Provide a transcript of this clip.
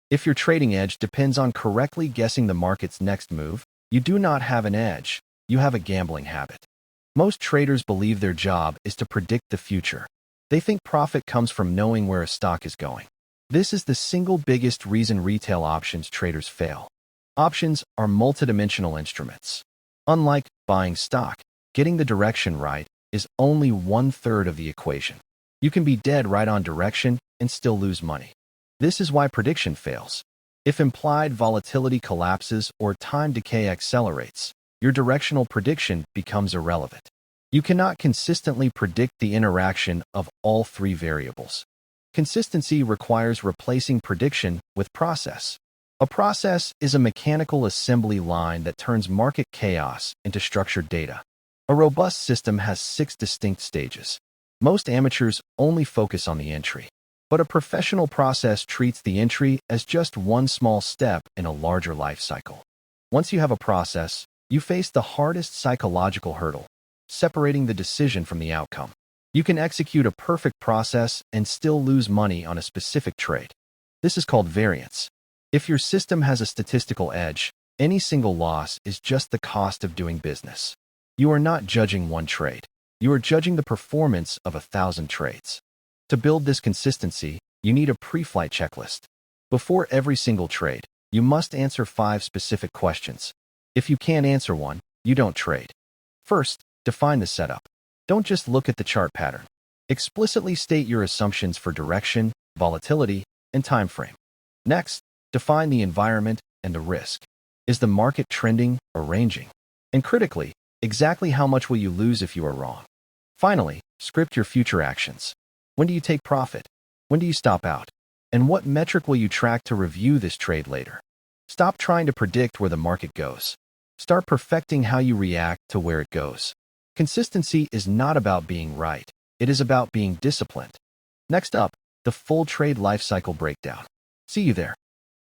If your trading edge depends on correctly guessing the market's next move, you do not have an edge, you have a gambling habit. Most traders believe their job is to predict the future. They think profit comes from knowing where a stock is going. This is the single biggest reason retail options traders fail. Options are multidimensional instruments. Unlike buying stock, getting the direction right is only 1/3 of the equation. You can be dead right on direction and still lose money. This is why prediction fails. If implied volatility collapses or time decay accelerates, your directional prediction becomes irrelevant. You cannot consistently predict the interaction of all three variables. Consistency requires replacing prediction with process. A process is a mechanical assembly line that turns market chaos into structured data. A robust system has 6 distinct stages. Most amateurs only focus on the entry, but a professional process treats the entry as just one small step in a larger life cycle. Once you have a process, you face the hardest psychological hurdle, separating the decision from the outcome. You can execute a perfect process and still lose money on a specific trade. This is called variance. If your system has a statistical edge, any single loss is just the cost of doing business. You are not judging one trade. You are judging the performance of 1,000 trades. To build this consistency, you need a pre-flight checklist. Before every single trade, you must answer 5 specific questions. If you can't answer one, you don't trade. First, define the setup. Don't just look at the chart pattern. Explicitly state your assumptions for direction, volatility, and time frame. Next, define the environment and the risk. Is the market trending or ranging? And critically, exactly how much will you lose if you are wrong? Finally, script your future actions. When do you take profit? When do you stop out? And what metric will you track to review this trade later? Stop trying to predict where the market goes. Start perfecting how you react to where it goes. Consistency is not about being right. It is about being disciplined. Next up, the full trade lifecycle breakdown. See you there.